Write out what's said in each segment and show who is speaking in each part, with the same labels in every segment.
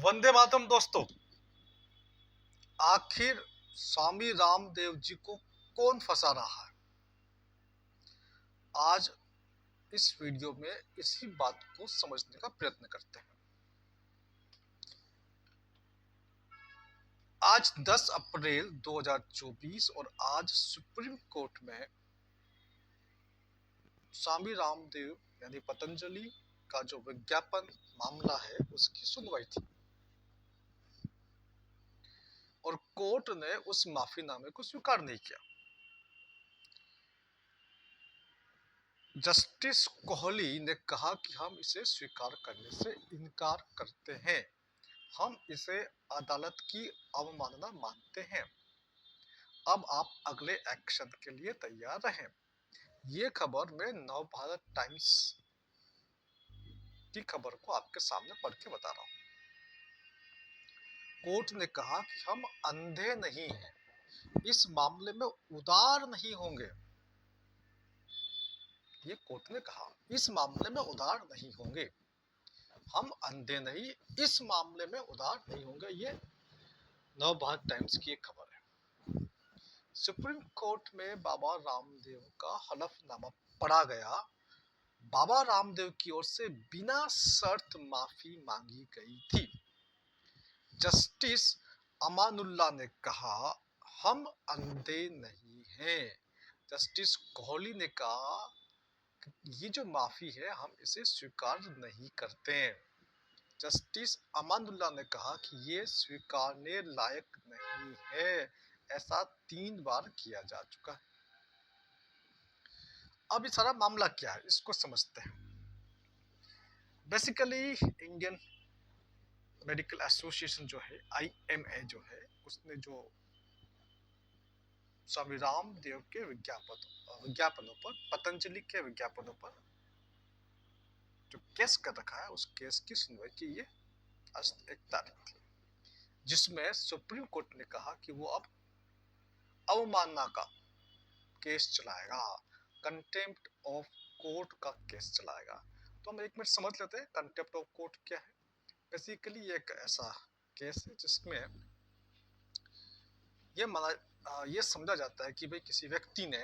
Speaker 1: वंदे मातरम दोस्तों। आखिर स्वामी रामदेव जी को कौन फंसा रहा है? आज इस वीडियो में इसी बात को समझने का प्रयत्न करते हैं। आज 10 अप्रैल 2024 और आज सुप्रीम कोर्ट में स्वामी रामदेव यानी पतंजलि का जो विज्ञापन मामला है उसकी सुनवाई थी और कोर्ट ने उस माफीनामे को स्वीकार नहीं किया। जस्टिस कोहली ने कहा कि हम इसे स्वीकार करने से इनकार करते हैं, हम इसे अदालत की अवमानना मानते हैं। अब आप अगले एक्शन के लिए तैयार रहें। ये खबर मैं नवभारत टाइम्स की खबर को आपके सामने पढ़ के बता रहा हूँ। कोर्ट ने कहा कि हम अंधे नहीं हैं, इस मामले में उदार नहीं होंगे। ये कोर्ट ने कहा, इस मामले में उदार नहीं होंगे, हम अंधे नहीं, इस मामले में उदार नहीं होंगे। ये नवभारत टाइम्स की एक खबर है। सुप्रीम कोर्ट में बाबा रामदेव का हलफनामा पढ़ा गया। बाबा रामदेव की ओर से बिना शर्त माफी मांगी गई थी। जस्टिस अमानुल्लाह ने कहा, हम अंधे नहीं हैं। जस्टिस कोहली ने कहा, ये जो माफी है हम इसे स्वीकार नहीं करते हैं। जस्टिस अमानुल्लाह ने कहा कि ये स्वीकारने लायक नहीं है। ऐसा 3 बार किया जा चुका है। अब ये सारा मामला क्या है इसको समझते हैं। बेसिकली इंडियन मेडिकल एसोसिएशन जो है, IMA जो है, उसने जो स्वामी रामदेव के विज्ञापनों पर, पतंजलि के विज्ञापनों पर जो केस कर रखा है, उस केस की सुनवाई की ये आज 1 तारीख थी, जिसमें सुप्रीम कोर्ट ने कहा कि वो अब अवमानना का केस चलाएगा, कंटेम्प्ट ऑफ कोर्ट का केस चलाएगा। तो हम 1 मिनट समझ लेते हैं कंटेम्प्ट ऑफ कोर्ट क्या है। बेसिकली ये एक ऐसा केस है जिसमें ये समझा जाता है कि भाई किसी व्यक्ति ने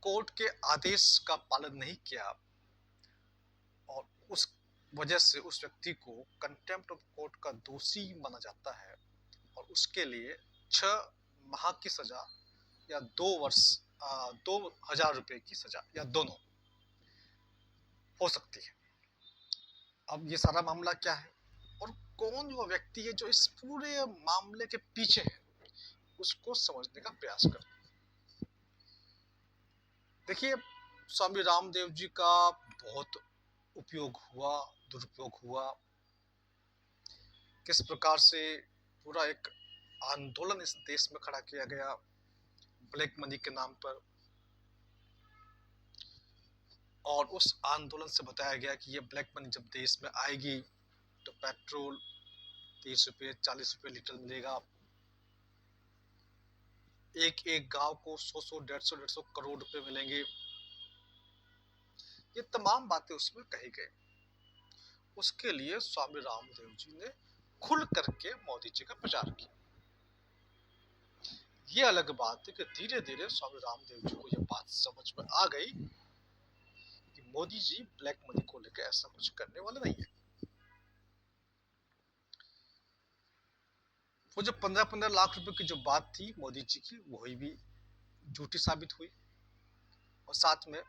Speaker 1: कोर्ट के आदेश का पालन नहीं किया और उस वजह से उस व्यक्ति को कंटेम्प्ट ऑफ कोर्ट का दोषी माना जाता है और उसके लिए 6 माह की सजा या 2 वर्ष 2,000 रुपए की सजा या दोनों हो सकती है। अब ये सारा मामला क्या है और कौन वो व्यक्ति है जो इस पूरे मामले के पीछे है, उसको समझने का प्रयास करें। देखिए, स्वामी रामदेव जी का बहुत उपयोग हुआ, दुरुपयोग हुआ, किस प्रकार से पूरा एक आंदोलन इस देश में खड़ा किया गया ब्लैक मनी के नाम पर, और उस आंदोलन से बताया गया कि ये ब्लैक मनी जब देश में आएगी तो पेट्रोल 30 रुपये 40 रुपये लीटर मिलेगा, एक गांव को 100 150 करोड़ रुपए मिलेंगे। ये तमाम बातें उसमें कही गई। उसके लिए स्वामी रामदेव जी ने खुल करके मोदी जी का प्रचार किया। ये अलग बात है कि धीरे धीरे स्वामी रामदेव जी को यह बात समझ में आ गई कि मोदी जी ब्लैक मनी को लेकर ऐसा कुछ करने वाले नहीं है। वो जो 15-15 लाख रुपए की जो बात थी मोदी जी की, वही भी झूठी साबित हुई और साथ में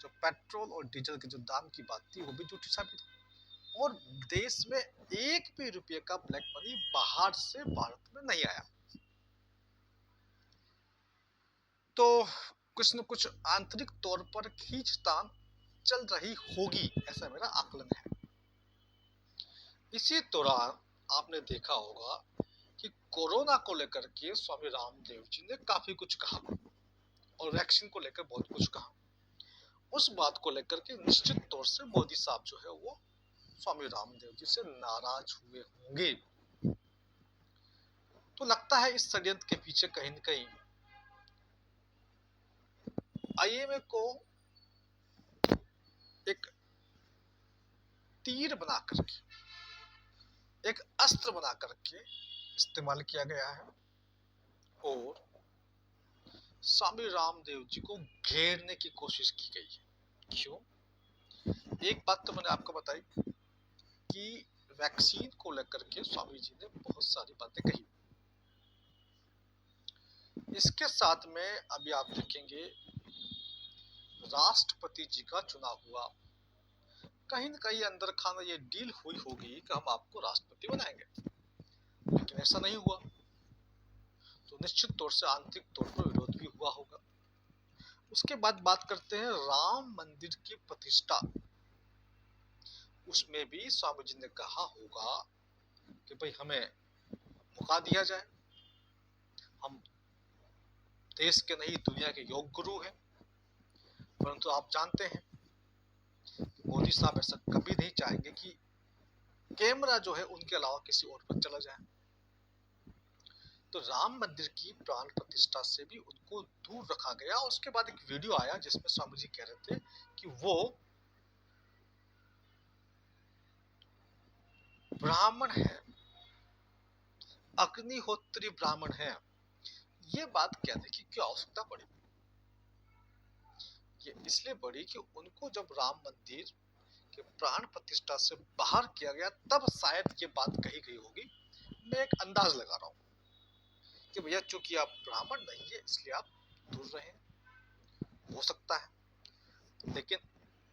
Speaker 1: जो पेट्रोल और डीजल के जो दाम की बात थी वो भी झूठी साबित हुई और देश में 1 भी रुपये का ब्लैक मनी बाहर से भारत में नहीं आया। तो कुछ न कुछ आंतरिक तौर पर खींचतान चल रही होगी, ऐसा मेरा आकलन है। इसी दौरान आपने देखा होगा कि कोरोना को लेकर के स्वामी रामदेव जी ने काफी कुछ कहा और वैक्सीन को लेकर बहुत कुछ कहा। उस बात को लेकर के निश्चित तौर से मोदी साहब जो है वो स्वामी रामदेव जी से नाराज हुए होंगे। तो लगता है इस षड्यंत्र के पीछे कहीं न कहीं IMA को एक तीर बना करके एक अस्त्र बना करके इस्तेमाल किया गया है और स्वामी रामदेव जी को घेरने की कोशिश की गई है। क्यों? एक बात तो मैंने आपको बताई कि वैक्सीन को लेकर के स्वामी जी ने बहुत सारी बातें कही। इसके साथ में अभी आप देखेंगे राष्ट्रपति जी का चुनाव हुआ, कहीं न कहीं अंदर खाना ये डील हुई होगी कि हम आपको राष्ट्रपति बनाएंगे, लेकिन ऐसा नहीं हुआ। तो निश्चित तौर से आंतरिक तौर पर विरोध भी हुआ होगा। उसके बाद बात करते हैं राम मंदिर की प्रतिष्ठा। उसमें भी स्वामी जी ने कहा होगा कि भाई हमें मौका दिया जाए, हम देश के नहीं दुनिया के योग गुरु हैं। परंतु आप जानते हैं मोदी साहब ऐसा कभी नहीं चाहेंगे कि कैमरा जो है उनके अलावा किसी और पर चला जाए। तो राम मंदिर की प्राण प्रतिष्ठा से भी उनको दूर रखा गया। उसके बाद एक वीडियो आया जिसमें स्वामी जी कह रहे थे कि वो ब्राह्मण है, अग्निहोत्री ब्राह्मण है। ये बात कहने की क्या आवश्यकता पड़ी? ये इसलिए बढ़ी कि उनको जब राम मंदिर के प्राण प्रतिष्ठा से बाहर किया गया तब शायद ये बात कही गई होगी। मैं एक अंदाज लगा रहा हूँ कि भैया चूंकि आप ब्राह्मण नहीं है इसलिए आप दूर रहे, हो सकता है। लेकिन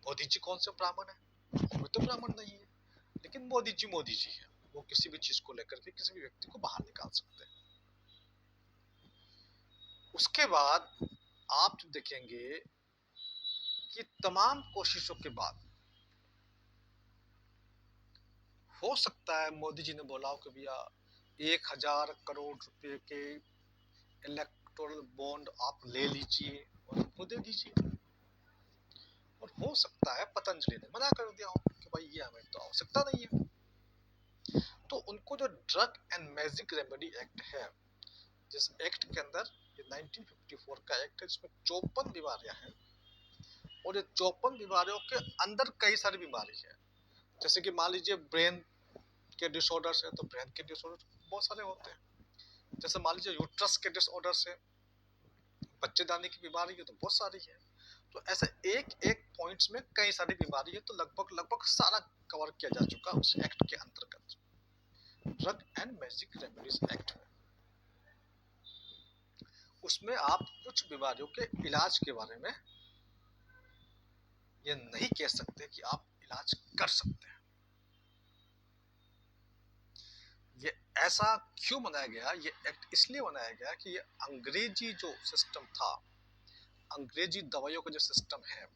Speaker 1: मोदी जी कौन से ब्राह्मण है? वो तो ब्राह्मण नहीं है, लेकिन मोदी जी है। वो किसी भी चीज को लेकर के किसी भी व्यक्ति को बाहर निकाल सकते हैं। उसके बाद आप देखेंगे कि तमाम कोशिशों के बाद हो सकता है मोदी जी ने बोला हो कि भैया 1000 करोड़ रुपए के इलेक्टोरल बॉन्ड आप ले लीजिए और हमको दे दीजिए। और हो सकता है पतंजलि ने मना कर दिया हो कि भाई ये हमें तो आवश्यकता नहीं है। तो उनको जो drug and magic remedy act है, जिस एक्ट के अंदर ये 1954 का एक्ट है जिसमें 54 बीमारियां हैं और ये 54 बीमारियों के अंदर कई सारी बीमारी है। जैसे कि मान लीजिए ब्रेन के डिसऑर्डर्स है तो ब्रेन के डिसऑर्डर बहुत सारे होते हैं। जैसे मान लीजिए यूट्रस के डिसऑर्डर्स है, बच्चेदानी की बीमारी है तो बहुत सारी है। तो ऐसे एक एक पॉइंट्स में कई सारी बीमारी है, तो लगभग सारा कवर किया जा चुका उस एक्ट के अंतर्गत, drug and magic remedies act में। उसमें आप कुछ बीमारियों के इलाज के बारे में ये नहीं कह सकते कि आप इलाज कर सकते हैं। ये ऐसा क्यों बनाया गया? ये एक्ट इसलिए बनाया गया कि ये अंग्रेजी जो सिस्टम था, अंग्रेजी दवाइयों का जो सिस्टम है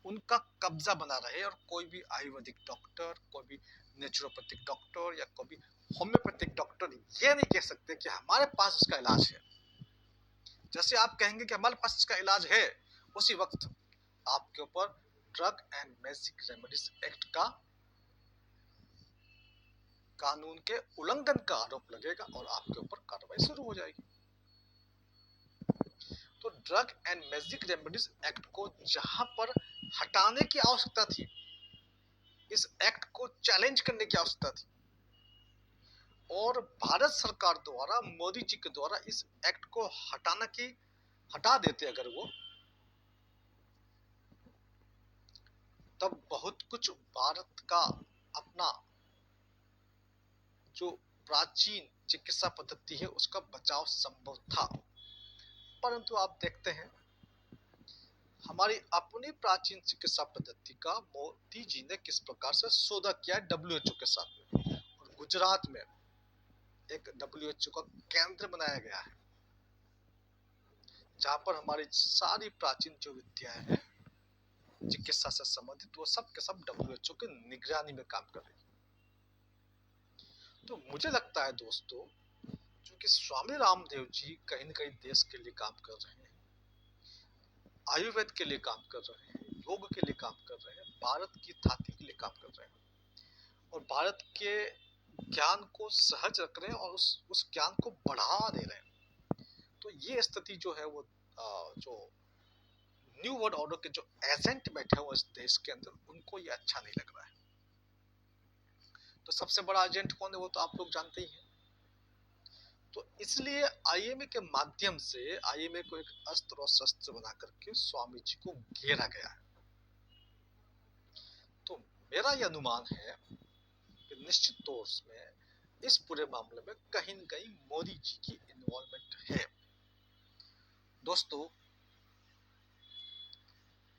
Speaker 1: उनका कब्जा बना रहे और कोई भी आयुर्वेदिक डॉक्टर, कोई भी नेचुरोपैथिक डॉक्टर या कोई भी होम्योपैथिक डॉक्टर ये नहीं कह सकते कि हमारे पास इसका इलाज है। जैसे आप कहेंगे कि हमारे पास इसका इलाज है, उसी वक्त आपके ऊपर drug and magic remedies act का कानून के उल्लंघन का आरोप लगेगा और आपके ऊपर कार्रवाई शुरू हो जाएगी। तो drug and magic remedies act को जहां पर हटाने की आवश्यकता थी, इस एक्ट को चैलेंज करने की आवश्यकता थी, और भारत सरकार द्वारा मोदी जी के द्वारा इस एक्ट को हटा देते अगर वो, तब बहुत कुछ भारत का अपना जो प्राचीन चिकित्सा पद्धति है उसका बचाव संभव था। परंतु आप देखते हैं हमारी अपनी प्राचीन चिकित्सा पद्धति का मोदी जी ने किस प्रकार से सौदा किया है WHO के साथ में। और गुजरात में एक WHO का केंद्र बनाया गया है जहां पर हमारी सारी प्राचीन जो विद्याएं हैं चिकित्सा से संबंधित वो सब के सब WHO के निगरानी में काम कर रही है। तो मुझे लगता है दोस्तों, क्योंकि स्वामी रामदेव जी कहीं न कहीं देश के लिए काम कर रहे हैं, आयुर्वेद के लिए काम कर रहे हैं, योग के लिए काम कर रहे हैं, भारत की ख्याति के लिए काम कर रहे हैं और भारत के ज्ञान को सहज रख रहे हैं और उस ज्ञान को बढ़ावा दे रहे हैं। तो ये स्थिति जो है वो जो न्यू वर्ल्ड ऑर्डर के जो एजेंट बैठे हुए इस देश के अंदर उनको ये अच्छा नहीं लग रहा है। तो सबसे बड़ा एजेंट कौन है वो तो आप लोग जानते ही हैं। तो इसलिए आईएमए के माध्यम से आईएमए को एक अस्त्र और शस्त्र बना करके स्वामी जी को घेरा गया है। तो मेरा यह अनुमान है कि निश्चित तौर में इस पूरे मामले में कहीं न कहीं मोदी जी की इन्वॉल्वमेंट है। दोस्तों,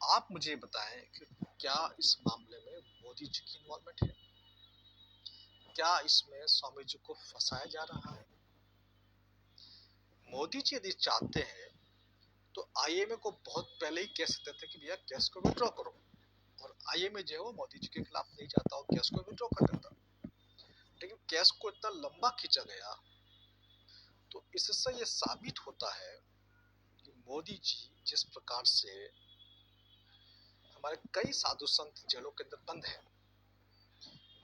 Speaker 1: आप मुझे बताएं कि क्या इस मामले में मोदी जी की इन्वॉल्वमेंट है? क्या इसमें स्वामी जी को फंसाया जा रहा है? मोदी जी यदि चाहते हैं तो आईएमए को बहुत पहले ही कह सकते थे कि भैया केस को विड्रॉ करो, और आईएमए जो है वो मोदी जी के खिलाफ नहीं जाता और केस को विड्रॉ कर देता। लेकिन केस को इतना लंबा खींचा गया, तो इससे ये साबित होता है कि मोदी जी जिस प्रकार से हमारे कई साधु संत जेलों के अंदर बंद हैं,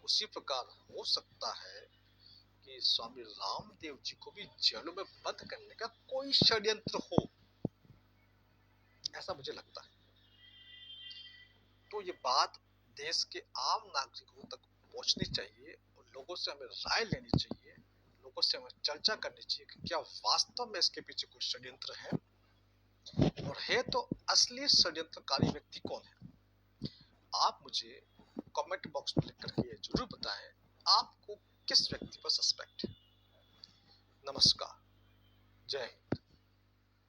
Speaker 1: उसी प्रकार हो सकता है कि स्वामी रामदेव जी को भी जेलों में बंद करने का कोई षड्यंत्र हो, ऐसा मुझे लगता है। तो ये बात देश के आम नागरिकों तक पहुंचनी चाहिए और लोगों से हमें राय लेनी चाहिए, लोगों से हमें चर्चा करनी चाहिए कि क्या वास्तव में इसके पीछे कोई षड्यंत्र है, और है तो असली षड्यंत्रकारी व्यक्ति कौन है। आप मुझे कमेंट बॉक्स में लिख करके ये जरूर बताएं आपको किस व्यक्ति पर सस्पेक्ट है। नमस्कार, जय हिंद।